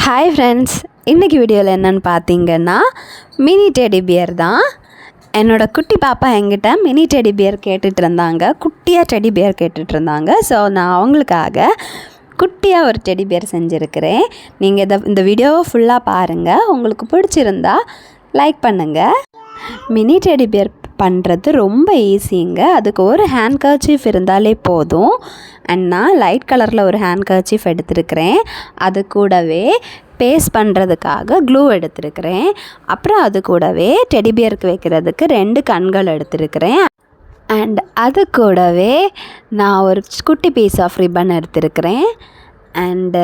Hi friends, இன்றைக்கி வீடியோவில் என்னென்னு பார்த்தீங்கன்னா மினி டெடி பியர் தான். என்னோடய குட்டி பாப்பா என்கிட்ட மினி டெடி பியர் கேட்டுட்டு இருந்தாங்க, குட்டியாக டெடி பியர் கேட்டுட்டு இருந்தாங்க. ஸோ நான் அவங்களுக்காக குட்டியாக ஒரு டெடி பியர் செஞ்சுருக்கிறேன். நீங்கள் இந்த வீடியோவை ஃபுல்லாக பாருங்கள். உங்களுக்கு பிடிச்சிருந்தா லைக் பண்ணுங்கள். மினி டெடி பியர் பண்ணுறது ரொம்ப ஈஸிங்க. அதுக்கு ஒரு ஹேண்ட் கர்ச்சீஃப் இருந்தாலே போதும். அண்ட் நான் லைட் கலரில் ஒரு ஹேண்ட் கர்ச்சீஃப் எடுத்துருக்கிறேன். அது கூடவே பேஸ்ட் பண்ணுறதுக்காக க்ளூ எடுத்துருக்கிறேன். அப்புறம் அது கூடவே டெடி பியருக்கு வைக்கிறதுக்கு 2 கண்கள் எடுத்துருக்கிறேன். அண்ட் அது கூடவே நான் ஒரு குட்டி பீஸ் ஆஃப் ரிப்பன் எடுத்துருக்கிறேன். அண்டு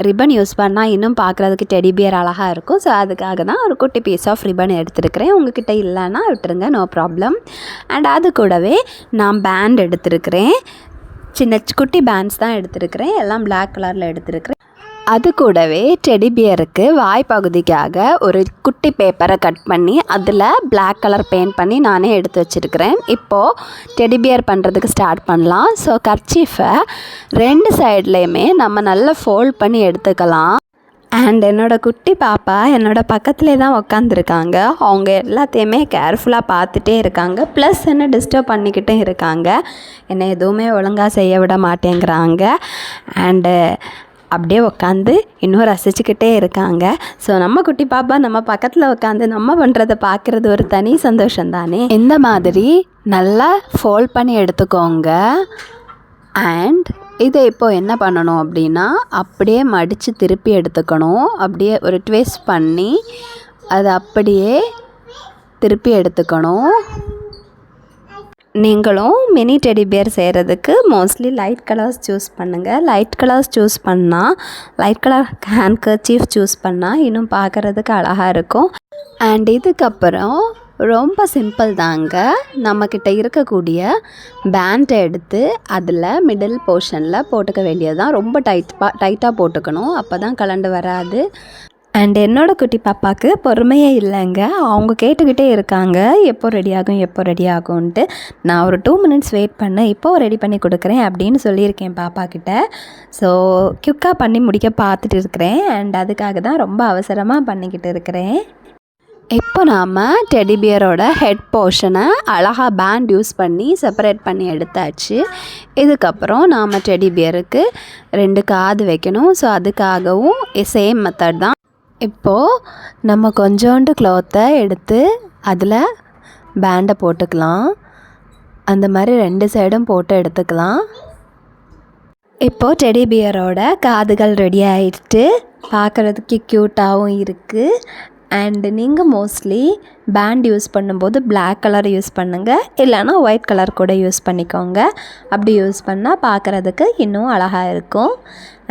ரிப்பன் யூஸ் பண்ணால் இன்னும் பார்க்குறதுக்கு டெடி பியர் அழகாக இருக்கும். ஸோ அதுக்காக தான் ஒரு குட்டி பீஸ் ஆஃப் ரிப்பன் எடுத்துருக்கிறேன். உங்கள்கிட்ட இல்லைன்னா விட்டுருங்க, நோ ப்ராப்ளம். அண்ட் அது கூடவே நான் பேண்ட் எடுத்துருக்கிறேன். சின்ன குட்டி பேண்ட்ஸ் தான் எடுத்துருக்கிறேன். எல்லாம் பிளாக் கலரில் எடுத்துருக்கிறேன். அது கூடவே டெடி பியருக்கு வாய் பகுதிக்காக ஒரு குட்டி பேப்பரை கட் பண்ணி அதில் பிளாக் கலர் பெயிண்ட் பண்ணி நானே எடுத்து வச்சுருக்கிறேன். இப்போது டெடி பியர் பண்ணுறதுக்கு ஸ்டார்ட் பண்ணலாம். ஸோ கர்ச்சீஃபை 2 சைட்லேயுமே நம்ம நல்லா ஃபோல்ட் பண்ணி எடுத்துக்கலாம். அண்ட் என்னோடய குட்டி பாப்பா என்னோடய பக்கத்துலேயே தான் உக்காந்துருக்காங்க. அவங்க எல்லாத்தையுமே கேர்ஃபுல்லாக பார்த்துட்டே இருக்காங்க. ப்ளஸ் என்ன டிஸ்டர்ப் பண்ணிக்கிட்டே இருக்காங்க. என்னை எதுவுமே ஒழுங்காக செய்ய விட மாட்டேங்கிறாங்க. அண்டு அப்படியே உட்காந்து இன்னும் ரசிச்சுக்கிட்டே இருக்காங்க. ஸோ நம்ம குட்டி பாப்பா நம்ம பக்கத்தில் உட்காந்து நம்ம பண்ணுறதை பார்க்குறது ஒரு தனி சந்தோஷம் தானே. இந்த மாதிரி நல்லா ஃபோல்ட் பண்ணி எடுத்துக்கோங்க. அண்ட் இதை இப்போது என்ன பண்ணணும் அப்படின்னா அப்படியே மடித்து திருப்பி எடுத்துக்கணும். அப்படியே ஒரு ட்விஸ்ட் பண்ணி அதை அப்படியே திருப்பி எடுத்துக்கணும். நீங்களும் மினி டெடி பியர் செய்கிறதுக்கு மோஸ்ட்லி லைட் கலர்ஸ் சூஸ் பண்ணுங்கள். லைட் கலர்ஸ் சூஸ் பண்ணால், light colour hand kerchief choose பண்ணால் இன்னும் பார்க்குறதுக்கு அழகாக இருக்கும். அண்ட் இதுக்கப்புறம் ரொம்ப சிம்பிள் தாங்க. நம்மக்கிட்ட இருக்கக்கூடிய பேண்டை எடுத்து அதில் மிடில் போர்ஷனில் போட்டுக்க வேண்டியது தான். ரொம்ப டைட்டாக போட்டுக்கணும், அப்போ தான் கலண்டு வராது. அண்ட் என்னோடய குட்டி பாப்பாவுக்கு பொறுமையே இல்லைங்க. அவங்க கேட்டுக்கிட்டே இருக்காங்க, எப்போ ரெடி ஆகும்ன்ட்டு. நான் ஒரு 2 மினிட்ஸ் வெயிட் பண்ணேன், இப்போது ரெடி பண்ணி கொடுக்குறேன் அப்படின்னு சொல்லியிருக்கேன் பாப்பாக்கிட்ட. ஸோ குயிக்காக பண்ணி முடிக்க பார்த்துட்டு இருக்கிறேன். அண்ட் அதுக்காக தான் ரொம்ப அவசரமாக பண்ணிக்கிட்டு இருக்கிறேன். இப்போ நாம் டெடி பியரோட ஹெட் போர்ஷனை அழகாக பேண்ட் யூஸ் பண்ணி செப்பரேட் பண்ணி எடுத்தாச்சு. இதுக்கப்புறம் நாம் டெடி பியருக்கு 2 காது வைக்கணும். ஸோ அதுக்காகவும் சேம் மெத்தட் தான். இப்போது நம்ம கொஞ்சோண்டு க்ளாத்தை எடுத்து அதில் பேண்டை போட்டுக்கலாம். அந்த மாதிரி 2 சைடும் போட்டு எடுத்துக்கலாம். இப்போது டெடி பியரோட காதுகள் ரெடி ஆகிட்டு பார்க்குறதுக்கு க்யூட்டாகவும் இருக்குது. அண்டு நீங்கள் மோஸ்ட்லி பேண்ட் யூஸ் பண்ணும்போது பிளாக் கலர் யூஸ் பண்ணுங்கள், இல்லைனா ஒயிட் கலர் கூட யூஸ் பண்ணிக்கோங்க. அப்படி யூஸ் பண்ணால் பார்க்குறதுக்கு இன்னும் அழகாக இருக்கும்.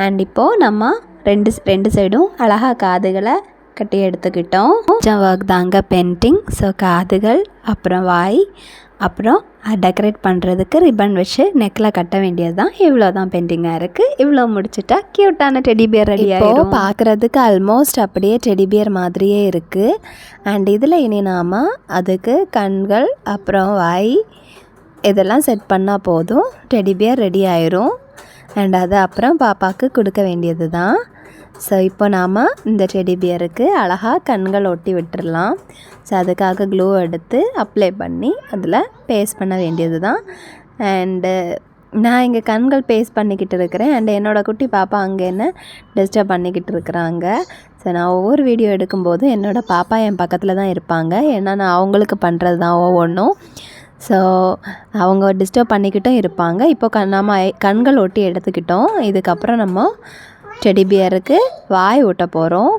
அண்ட் இப்போது நம்ம 2 சைடும் அழகாக காதுகளை கட்டி எடுத்துக்கிட்டோம். கொஞ்சம் ஒர்க் தாங்க பெயிண்டிங். ஸோ காதுகள், அப்புறம் வாய், அப்புறம் டெக்கரேட் பண்ணுறதுக்கு ரிப்பன் வச்சு நெக்கில் கட்ட வேண்டியது தான். இவ்வளோ தான் பெயிண்டிங்காக இருக்குது. இவ்வளோ முடிச்சுட்டா க்யூட்டான டெடி பியர் ரெடி ஆகிடும். பார்க்குறதுக்கு ஆல்மோஸ்ட் அப்படியே டெடி பியர் மாதிரியே இருக்குது. அண்ட் இதில் இனி நாம் அதுக்கு கண்கள், அப்புறம் வாய் இதெல்லாம் செட் பண்ணால் போதும், டெடி பியர் ரெடி ஆயிரும். அண்ட் அதை அப்புறம் பாப்பாவுக்கு கொடுக்க வேண்டியது தான். ஸோ இப்போ நாம் இந்த டெடி பியருக்கு அழகாக கண்கள் ஒட்டி விட்டுடலாம். ஸோ அதுக்காக க்ளூ எடுத்து அப்ளை பண்ணி அதில் பேஸ்ட் பண்ண வேண்டியது தான். அண்டு நான் இங்கே கண்கள் பேஸ்ட் பண்ணிக்கிட்டு இருக்கிறேன். அண்ட் என்னோடய குட்டி பாப்பா அங்கே என்ன டிஸ்டர்ப் பண்ணிக்கிட்டு இருக்கிறாங்க. ஸோ நான் ஒவ்வொரு வீடியோ எடுக்கும்போது என்னோடய பாப்பா என் பக்கத்தில் தான் இருப்பாங்க. ஏன்னா நான் அவங்களுக்கு பண்ணுறது தான் ஒவ்வொன்றும். ஸோ அவங்க டிஸ்டர்ப் பண்ணிக்கிட்டும் இருப்பாங்க. இப்போ நம்ம கண்கள் ஒட்டி எடுத்துக்கிட்டோம். இதுக்கப்புறம் நம்ம டெடி பியருக்கு வாய் ஊட்ட போகிறோம்.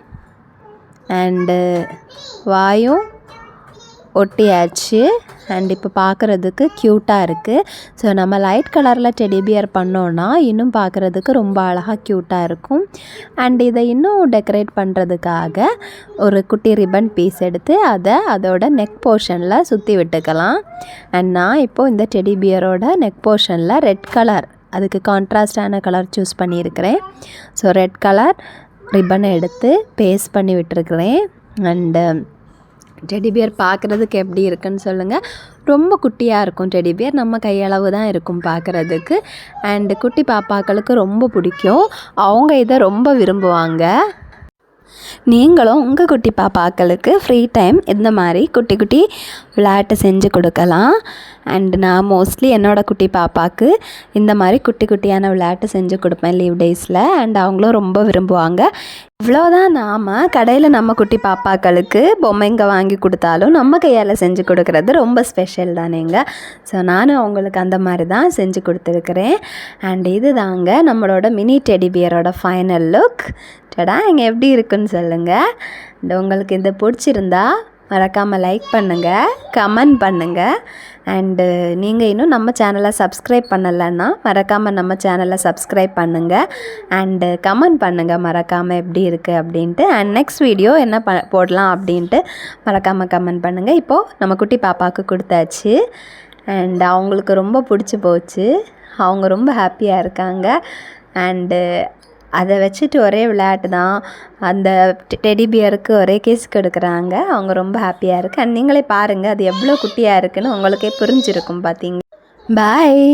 அண்டு வாயும் ஒட்டியாச்சு. அண்ட் இப்போ பார்க்குறதுக்கு க்யூட்டாக இருக்குது. ஸோ நம்ம லைட் கலரில் டெடி பியர் பண்ணோன்னா இன்னும் பார்க்குறதுக்கு ரொம்ப அழகாக க்யூட்டாக இருக்கும். அண்ட் இதை இன்னும் டெக்கரேட் பண்ணுறதுக்காக ஒரு குட்டி ரிப்பன் பீஸ் எடுத்து அதோட நெக் போர்ஷனில் சுற்றி விட்டுக்கலாம். அண்ட் நான் இப்போது இந்த டெடி பியரோட நெக் போர்ஷனில் ரெட் கலர், அதுக்கு கான்ட்ராஸ்டான கலர் சூஸ் பண்ணியிருக்கிறேன். ஸோ ரெட் கலர் ரிப்பனை எடுத்து பேஸ்ட் பண்ணி விட்டுருக்கிறேன். அண்டு டெடி பியர் பார்க்குறதுக்கு எப்படி இருக்குன்னு சொல்லுங்கள். ரொம்ப குட்டியாக இருக்கும் டெடி பியர், நம்ம கையளவு தான் இருக்கும் பார்க்குறதுக்கு. அண்டு குட்டி பாப்பாக்களுக்கு ரொம்ப பிடிக்கும், அவங்க இதை ரொம்ப விரும்புவாங்க. நீங்களும் உங்கள் குட்டி பாப்பாக்களுக்கு ஃப்ரீ டைம் இந்த மாதிரி குட்டி குட்டி விளையாட்டு செஞ்சு கொடுக்கலாம். அண்ட் நான் மோஸ்ட்லி என்னோடய குட்டி பாப்பாவுக்கு இந்த மாதிரி குட்டி குட்டியான விளையாட்டு செஞ்சு கொடுப்பேன் லீவ் டேஸில். அண்ட் அவங்களும் ரொம்ப விரும்புவாங்க. இவ்வளோதான், நாம் கடையில் நம்ம குட்டி பாப்பாக்களுக்கு பொம்மைங்க வாங்கி கொடுத்தாலும் நம்ம கையால் செஞ்சு கொடுக்குறது ரொம்ப ஸ்பெஷல் தானேங்க. ஸோ நானும் அவங்களுக்கு அந்த மாதிரி தான் செஞ்சு கொடுத்துருக்குறேன். அண்ட் இது தாங்க நம்மளோட மினி டெடி பியரோட ஃபைனல் லுக். டடா, இங்கே எப்படி இருக்குன்னு சொல்லுங்கள். உங்களுக்கு இது பிடிச்சிருந்தா மறக்காமல் லைக் பண்ணுங்கள், கமெண்ட் பண்ணுங்கள். அண்டு நீங்கள் இன்னும் நம்ம சேனலை சப்ஸ்கிரைப் பண்ணலைன்னா மறக்காமல் நம்ம சேனலை சப்ஸ்கிரைப் பண்ணுங்கள். அண்டு கமெண்ட் பண்ணுங்கள் மறக்காமல் எப்படி இருக்குது அப்படின்ட்டு. அண்ட் நெக்ஸ்ட் வீடியோ என்ன போடலாம் அப்படின்ட்டு மறக்காமல் கமெண்ட் பண்ணுங்கள். இப்போது நம்ம குட்டி பாப்பாவுக்கு கொடுத்தாச்சு. அண்ட் அவங்களுக்கு ரொம்ப பிடிச்சி போச்சு. அவங்க ரொம்ப ஹாப்பியாக இருக்காங்க. அண்டு அதை வச்சுட்டு ஒரே விளையாட்டு தான். அந்த டெடி பியருக்கு ஒரே கேஸ் கொடுக்குறாங்க. அவங்க ரொம்ப ஹாப்பியாக இருக்குது. அண்ட் நீங்களே பாருங்கள் அது எவ்வளோ குட்டியாக இருக்குதுன்னு உங்களுக்கே புரிஞ்சிருக்கும். பார்த்தீங்க. பாய்.